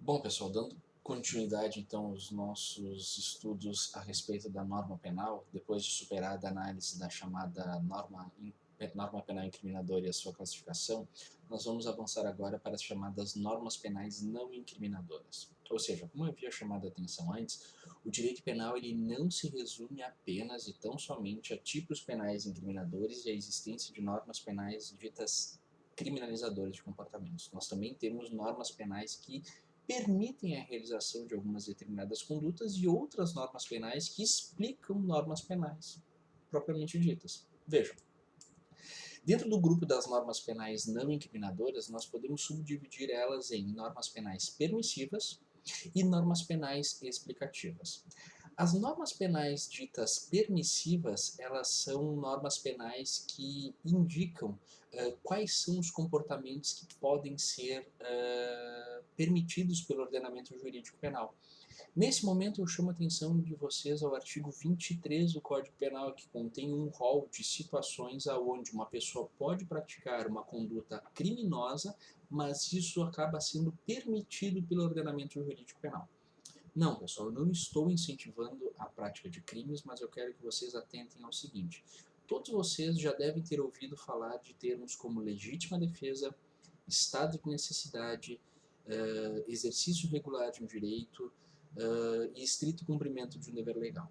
Bom, pessoal, dando continuidade então aos nossos estudos a respeito da norma penal, depois de superada a análise da chamada norma penal incriminadora e a sua classificação, nós vamos avançar agora para as chamadas normas penais não incriminadoras. Ou seja, como eu havia chamado a atenção antes, o direito penal ele não se resume apenas e tão somente a tipos penais incriminadores e a existência de normas penais ditas criminalizadoras de comportamentos. Nós também temos normas penais que permitem a realização de algumas determinadas condutas e outras normas penais que explicam normas penais propriamente ditas. Vejam, dentro do grupo das normas penais não incriminadoras, nós podemos subdividir elas em normas penais permissivas e normas penais explicativas. As normas penais ditas permissivas, elas são normas penais que indicam quais são os comportamentos que podem ser permitidos pelo ordenamento jurídico penal. Nesse momento eu chamo a atenção de vocês ao artigo 23 do Código Penal, que contém um rol de situações onde uma pessoa pode praticar uma conduta criminosa, mas isso acaba sendo permitido pelo ordenamento jurídico penal. Não, pessoal, eu não estou incentivando a prática de crimes, mas eu quero que vocês atentem ao seguinte. Todos vocês já devem ter ouvido falar de termos como legítima defesa, estado de necessidade, exercício regular de um direito e estrito cumprimento de um dever legal.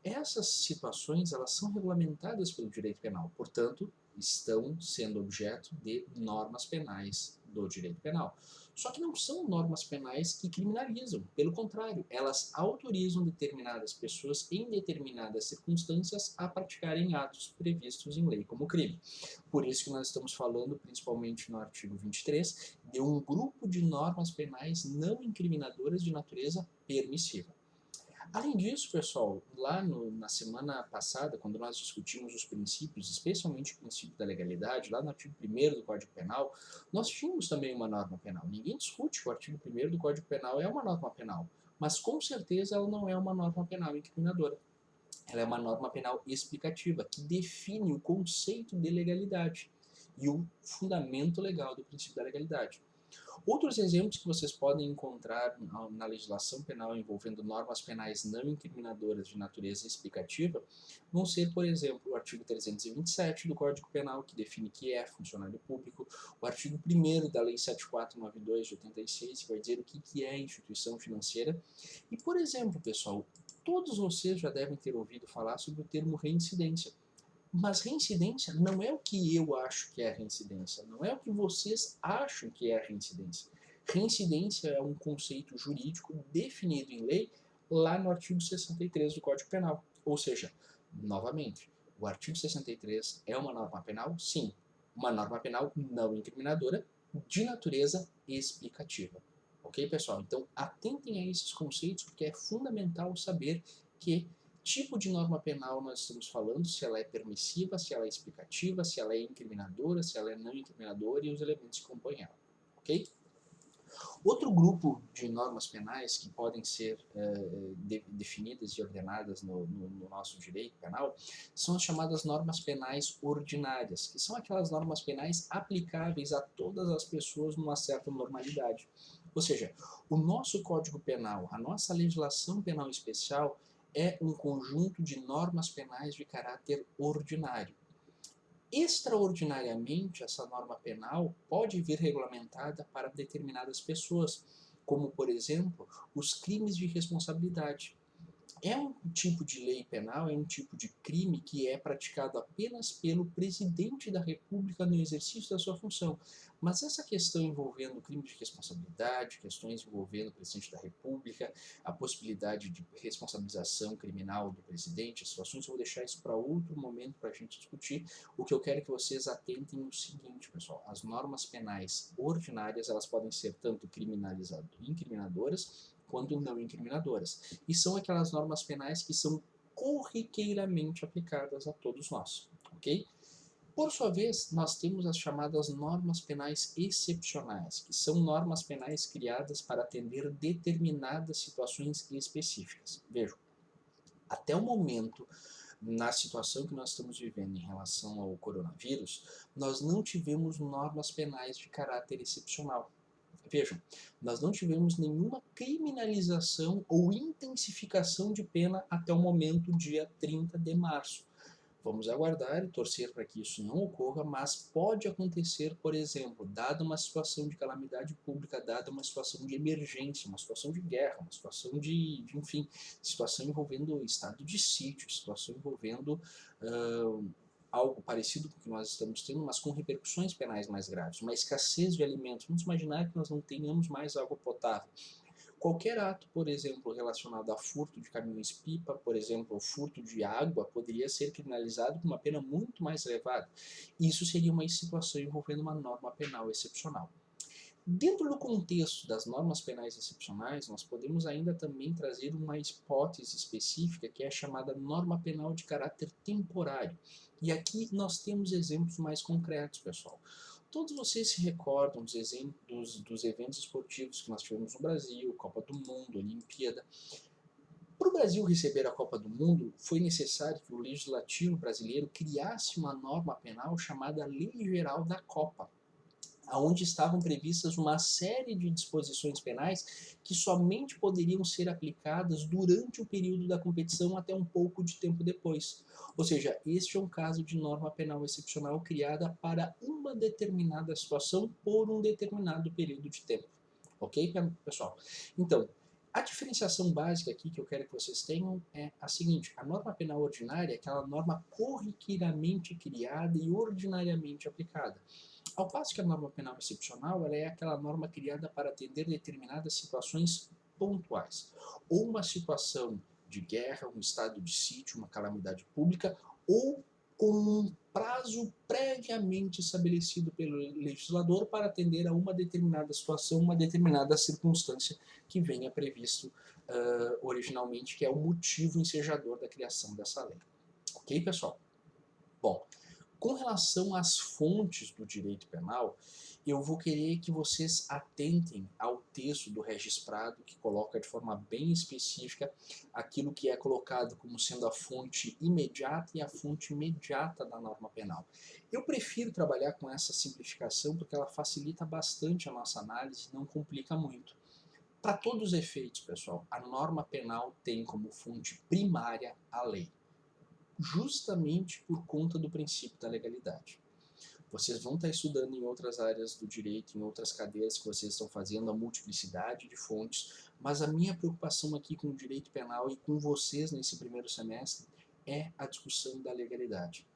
Essas situações elas são regulamentadas pelo direito penal, portanto, estão sendo objeto de normas penais do direito penal. Só que não são normas penais que criminalizam, pelo contrário, elas autorizam determinadas pessoas em determinadas circunstâncias a praticarem atos previstos em lei como crime. Por isso que nós estamos falando, principalmente no artigo 23, de um grupo de normas penais não incriminadoras de natureza permissiva. Além disso, pessoal, na semana passada, quando nós discutimos os princípios, especialmente o princípio da legalidade, lá no artigo 1º do Código Penal, nós tínhamos também uma norma penal. Ninguém discute que o artigo 1º do Código Penal é uma norma penal, mas com certeza ela não é uma norma penal incriminadora. Ela é uma norma penal explicativa, que define o conceito de legalidade e o fundamento legal do princípio da legalidade. Outros exemplos que vocês podem encontrar na legislação penal envolvendo normas penais não incriminadoras de natureza explicativa vão ser, por exemplo, o artigo 327 do Código Penal, que define que é funcionário público, o artigo 1º da Lei 7492 de 86, que vai dizer o que é instituição financeira, e, por exemplo, pessoal, todos vocês já devem ter ouvido falar sobre o termo reincidência. Mas reincidência não é o que eu acho que é reincidência, não é o que vocês acham que é reincidência. Reincidência é um conceito jurídico definido em lei lá no artigo 63 do Código Penal. Ou seja, novamente, o artigo 63 é uma norma penal? Sim. Uma norma penal não incriminadora de natureza explicativa. Ok, pessoal? Então, atentem a esses conceitos porque é fundamental saber que tipo de norma penal nós estamos falando, se ela é permissiva, se ela é explicativa, se ela é incriminadora, se ela é não incriminadora e os elementos que compõem ela, ok? Outro grupo de normas penais que podem ser definidas e ordenadas no nosso direito penal são as chamadas normas penais ordinárias, que são aquelas normas penais aplicáveis a todas as pessoas numa certa normalidade. Ou seja, o nosso Código Penal, a nossa legislação penal especial é um conjunto de normas penais de caráter ordinário. Extraordinariamente, essa norma penal pode vir regulamentada para determinadas pessoas, como, por exemplo, os crimes de responsabilidade. É um tipo de lei penal, é um tipo de crime que é praticado apenas pelo presidente da República no exercício da sua função. Mas essa questão envolvendo crime de responsabilidade, questões envolvendo o presidente da República, a possibilidade de responsabilização criminal do presidente, esses assuntos, eu vou deixar isso para outro momento para a gente discutir. O que eu quero é que vocês atentem no seguinte, pessoal, as normas penais ordinárias, elas podem ser tanto incriminadoras, quanto não incriminadoras. E são aquelas normas penais que são corriqueiramente aplicadas a todos nós, ok? Por sua vez, nós temos as chamadas normas penais excepcionais, que são normas penais criadas para atender determinadas situações específicas. Vejam, até o momento, na situação que nós estamos vivendo em relação ao coronavírus, nós não tivemos normas penais de caráter excepcional. Vejam, nós não tivemos nenhuma criminalização ou intensificação de pena até o momento, dia 30 de março. Vamos aguardar e torcer para que isso não ocorra, mas pode acontecer, por exemplo, dada uma situação de calamidade pública, dada uma situação de emergência, uma situação de guerra, uma situação enfim, situação envolvendo estado de sítio, situação envolvendo algo parecido com o que nós estamos tendo, mas com repercussões penais mais graves, uma escassez de alimentos. Vamos imaginar que nós não tenhamos mais água potável. Qualquer ato, por exemplo, relacionado a furto de caminhões-pipa, por exemplo, furto de água, poderia ser criminalizado com uma pena muito mais elevada. Isso seria uma situação envolvendo uma norma penal excepcional. Dentro do contexto das normas penais excepcionais, nós podemos ainda também trazer uma hipótese específica que é a chamada norma penal de caráter temporário. E aqui nós temos exemplos mais concretos, pessoal. Todos vocês se recordam dos eventos esportivos que nós tivemos no Brasil, Copa do Mundo, Olimpíada. Para o Brasil receber a Copa do Mundo, foi necessário que o legislativo brasileiro criasse uma norma penal chamada Lei Geral da Copa, onde estavam previstas uma série de disposições penais que somente poderiam ser aplicadas durante o período da competição até um pouco de tempo depois. Ou seja, este é um caso de norma penal excepcional criada para uma determinada situação por um determinado período de tempo. Ok, pessoal? Então, a diferenciação básica aqui que eu quero que vocês tenham é a seguinte: a norma penal ordinária é aquela norma corriqueiramente criada e ordinariamente aplicada. Ao passo que a norma penal excepcional ela é aquela norma criada para atender determinadas situações pontuais, ou uma situação de guerra, um estado de sítio, uma calamidade pública, ou com um prazo previamente estabelecido pelo legislador para atender a uma determinada situação, uma determinada circunstância que venha previsto originalmente, que é o motivo ensejador da criação dessa lei. Ok, pessoal? Bom, com relação às fontes do direito penal, eu vou querer que vocês atentem ao texto do Regis Prado, que coloca de forma bem específica aquilo que é colocado como sendo a fonte imediata e a fonte imediata da norma penal. Eu prefiro trabalhar com essa simplificação porque ela facilita bastante a nossa análise e não complica muito. Para todos os efeitos, pessoal, a norma penal tem como fonte primária a lei, justamente por conta do princípio da legalidade. Vocês vão estar estudando em outras áreas do direito, em outras cadeiras que vocês estão fazendo, a multiplicidade de fontes, mas a minha preocupação aqui com o direito penal e com vocês nesse primeiro semestre é a discussão da legalidade.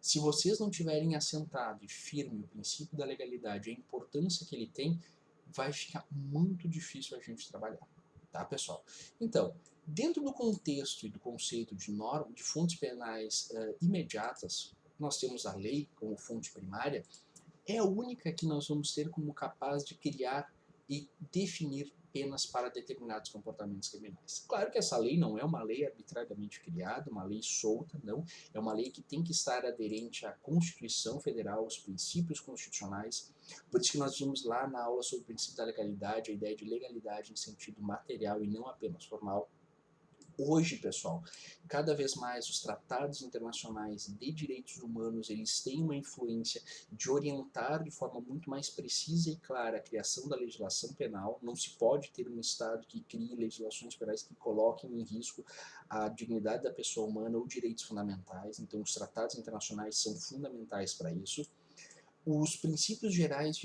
Se vocês não tiverem assentado e firme o princípio da legalidade, a importância que ele tem, vai ficar muito difícil a gente trabalhar. Tá, pessoal? Então, dentro do contexto e do conceito de fontes penais imediatas, nós temos a lei como fonte primária, é a única que nós vamos ter como capaz de criar e definir penas para determinados comportamentos criminais. Claro que essa lei não é uma lei arbitrariamente criada, uma lei solta, não. É uma lei que tem que estar aderente à Constituição Federal, aos princípios constitucionais. Por isso que nós vimos lá na aula sobre o princípio da legalidade, a ideia de legalidade em sentido material e não apenas formal. Hoje, pessoal, cada vez mais os tratados internacionais de direitos humanos eles têm uma influência de orientar de forma muito mais precisa e clara a criação da legislação penal. Não se pode ter um Estado que crie legislações penais que coloquem em risco a dignidade da pessoa humana ou direitos fundamentais. Então, os tratados internacionais são fundamentais para isso. Os princípios gerais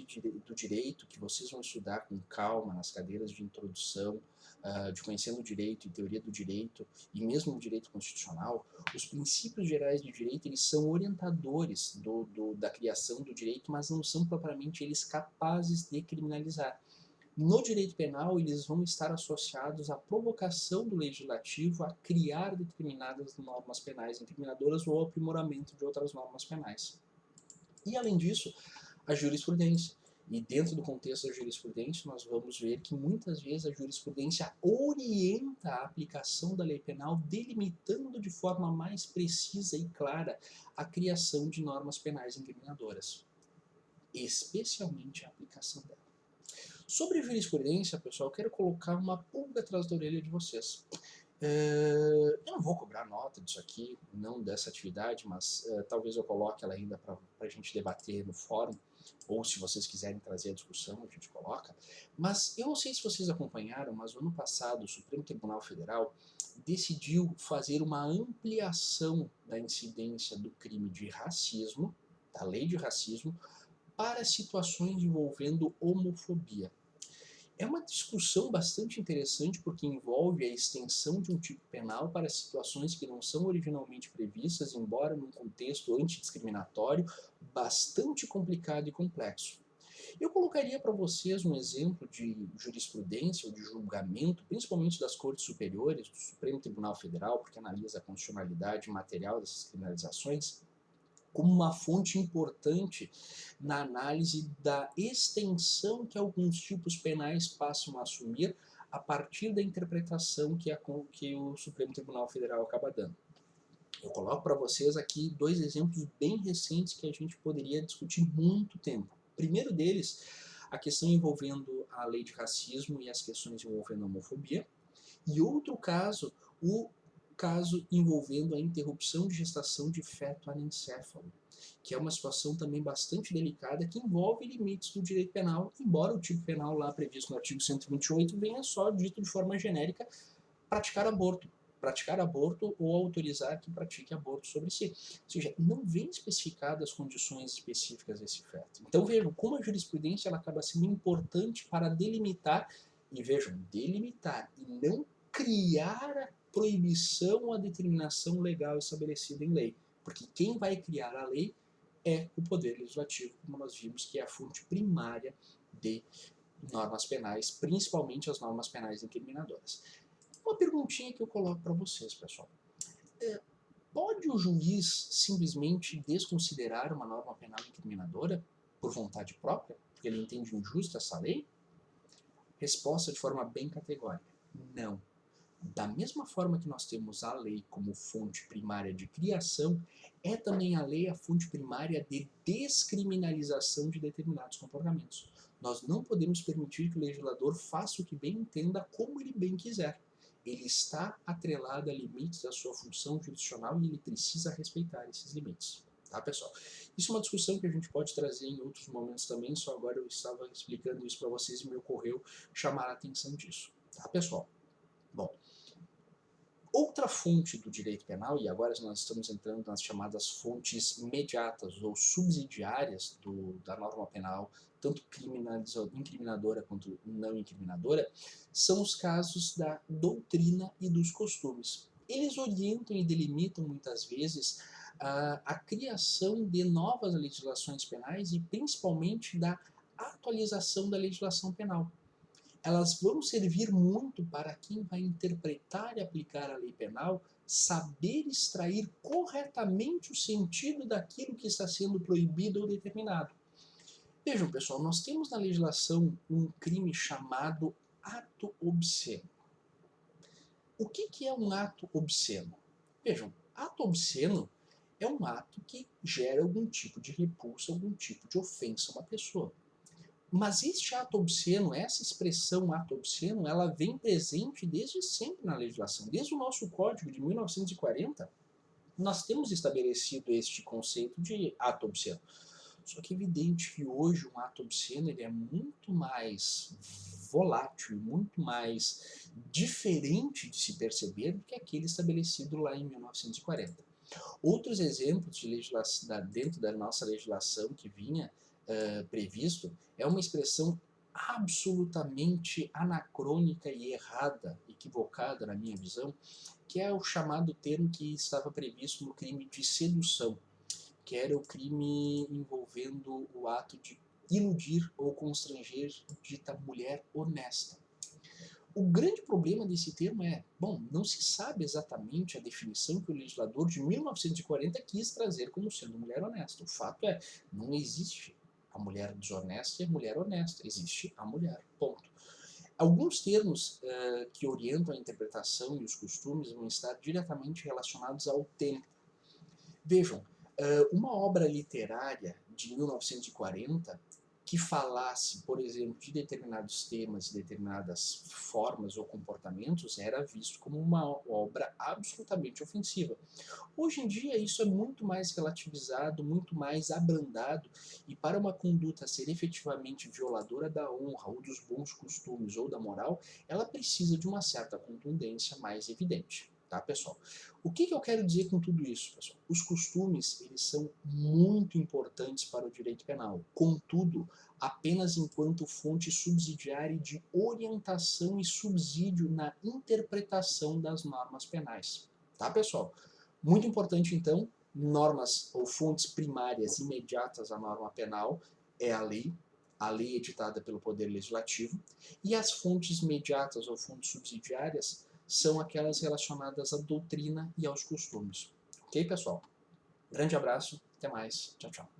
do direito, que vocês vão estudar com calma nas cadeiras de introdução, de conhecendo o direito e teoria do direito, e mesmo o direito constitucional, os princípios gerais do direito eles são orientadores da criação do direito, mas não são propriamente eles capazes de criminalizar. No direito penal, eles vão estar associados à provocação do legislativo a criar determinadas normas penais incriminadoras ou ao aprimoramento de outras normas penais. E, além disso, a jurisprudência. E dentro do contexto da jurisprudência, nós vamos ver que muitas vezes a jurisprudência orienta a aplicação da lei penal, delimitando de forma mais precisa e clara a criação de normas penais incriminadoras, especialmente a aplicação dela. Sobre jurisprudência, pessoal, eu quero colocar uma pulga atrás da orelha de vocês. Eu não vou cobrar nota disso aqui, não dessa atividade, mas talvez eu coloque ela ainda para a gente debater no fórum. ou se vocês quiserem trazer a discussão, a gente coloca. Mas eu não sei se vocês acompanharam, mas no ano passado o Supremo Tribunal Federal decidiu fazer uma ampliação da incidência do crime de racismo, da lei de racismo, para situações envolvendo homofobia. É uma discussão bastante interessante porque envolve a extensão de um tipo penal para situações que não são originalmente previstas, embora num contexto antidiscriminatório bastante complicado e complexo. Eu colocaria para vocês um exemplo de jurisprudência ou de julgamento, principalmente das Cortes Superiores, do Supremo Tribunal Federal, porque analisa a constitucionalidade material dessas criminalizações, como uma fonte importante na análise da extensão que alguns tipos penais passam a assumir a partir da interpretação que o Supremo Tribunal Federal acaba dando. Eu coloco para vocês aqui dois exemplos bem recentes que a gente poderia discutir muito tempo. O primeiro deles, a questão envolvendo a lei de racismo e as questões envolvendo a homofobia. E outro caso, o caso envolvendo a interrupção de gestação de feto anencéfalo, que é uma situação também bastante delicada que envolve limites do direito penal, embora o tipo penal lá previsto no artigo 128 venha só dito de forma genérica praticar aborto ou autorizar que pratique aborto sobre si. Ou seja, não vem especificadas as condições específicas desse feto. Então vejam como a jurisprudência ela acaba sendo importante para delimitar, e vejam, delimitar e não criar a proibição ou a determinação legal estabelecida em lei. Porque quem vai criar a lei é o Poder Legislativo, como nós vimos que é a fonte primária de normas penais, principalmente as normas penais incriminadoras. Uma perguntinha que eu coloco para vocês, pessoal. Pode o juiz simplesmente desconsiderar uma norma penal incriminadora por vontade própria, porque ele entende injusta essa lei? Resposta de forma bem categórica: não. Da mesma forma que nós temos a lei como fonte primária de criação, é também a lei a fonte primária de descriminalização de determinados comportamentos. Nós não podemos permitir que o legislador faça o que bem entenda como ele bem quiser. Ele está atrelado a limites da sua função jurisdicional e ele precisa respeitar esses limites. Tá, pessoal? Isso é uma discussão que a gente pode trazer em outros momentos também, só agora eu estava explicando isso para vocês e me ocorreu chamar a atenção disso. Tá, pessoal? Bom, outra fonte do direito penal, e agora nós estamos entrando nas chamadas fontes imediatas ou subsidiárias da norma penal, tanto incriminadora quanto não incriminadora, são os casos da doutrina e dos costumes. Eles orientam e delimitam muitas vezes a criação de novas legislações penais e principalmente da atualização da legislação penal. Elas vão servir muito para quem vai interpretar e aplicar a lei penal saber extrair corretamente o sentido daquilo que está sendo proibido ou determinado. Vejam, pessoal, nós temos na legislação um crime chamado ato obsceno. O que é um ato obsceno? Vejam, ato obsceno é um ato que gera algum tipo de repulsa, algum tipo de ofensa a uma pessoa. Mas este ato obsceno, essa expressão ato obsceno, ela vem presente desde sempre na legislação. Desde o nosso Código de 1940, nós temos estabelecido este conceito de ato obsceno. Só que é evidente que hoje um ato obsceno ele é muito mais volátil, muito mais diferente de se perceber do que aquele estabelecido lá em 1940. Outros exemplos de legislação, dentro da nossa legislação que vinha previsto é uma expressão absolutamente anacrônica e errada, equivocada na minha visão, que é o chamado termo que estava previsto no crime de sedução, que era o crime envolvendo o ato de iludir ou constranger dita mulher honesta. O grande problema desse termo é, bom, não se sabe exatamente a definição que o legislador de 1940 quis trazer como sendo mulher honesta. O fato é, não existe a mulher desonesta e a mulher honesta, existe a mulher, ponto. Alguns termos que orientam a interpretação e os costumes vão estar diretamente relacionados ao tempo. Vejam, uma obra literária de 1940 que falasse, por exemplo, de determinados temas, determinadas formas ou comportamentos, era visto como uma obra absolutamente ofensiva. Hoje em dia isso é muito mais relativizado, muito mais abrandado, e para uma conduta ser efetivamente violadora da honra, ou dos bons costumes, ou da moral, ela precisa de uma certa contundência mais evidente. Tá, pessoal? O que eu quero dizer com tudo isso, pessoal? Os costumes, eles são muito importantes para o direito penal. Contudo, apenas enquanto fonte subsidiária de orientação e subsídio na interpretação das normas penais. Tá, pessoal? Muito importante, então, normas ou fontes primárias imediatas à norma penal é a lei editada pelo Poder Legislativo, e as fontes imediatas ou fontes subsidiárias são aquelas relacionadas à doutrina e aos costumes. Ok, pessoal? Grande abraço, até mais, tchau, tchau.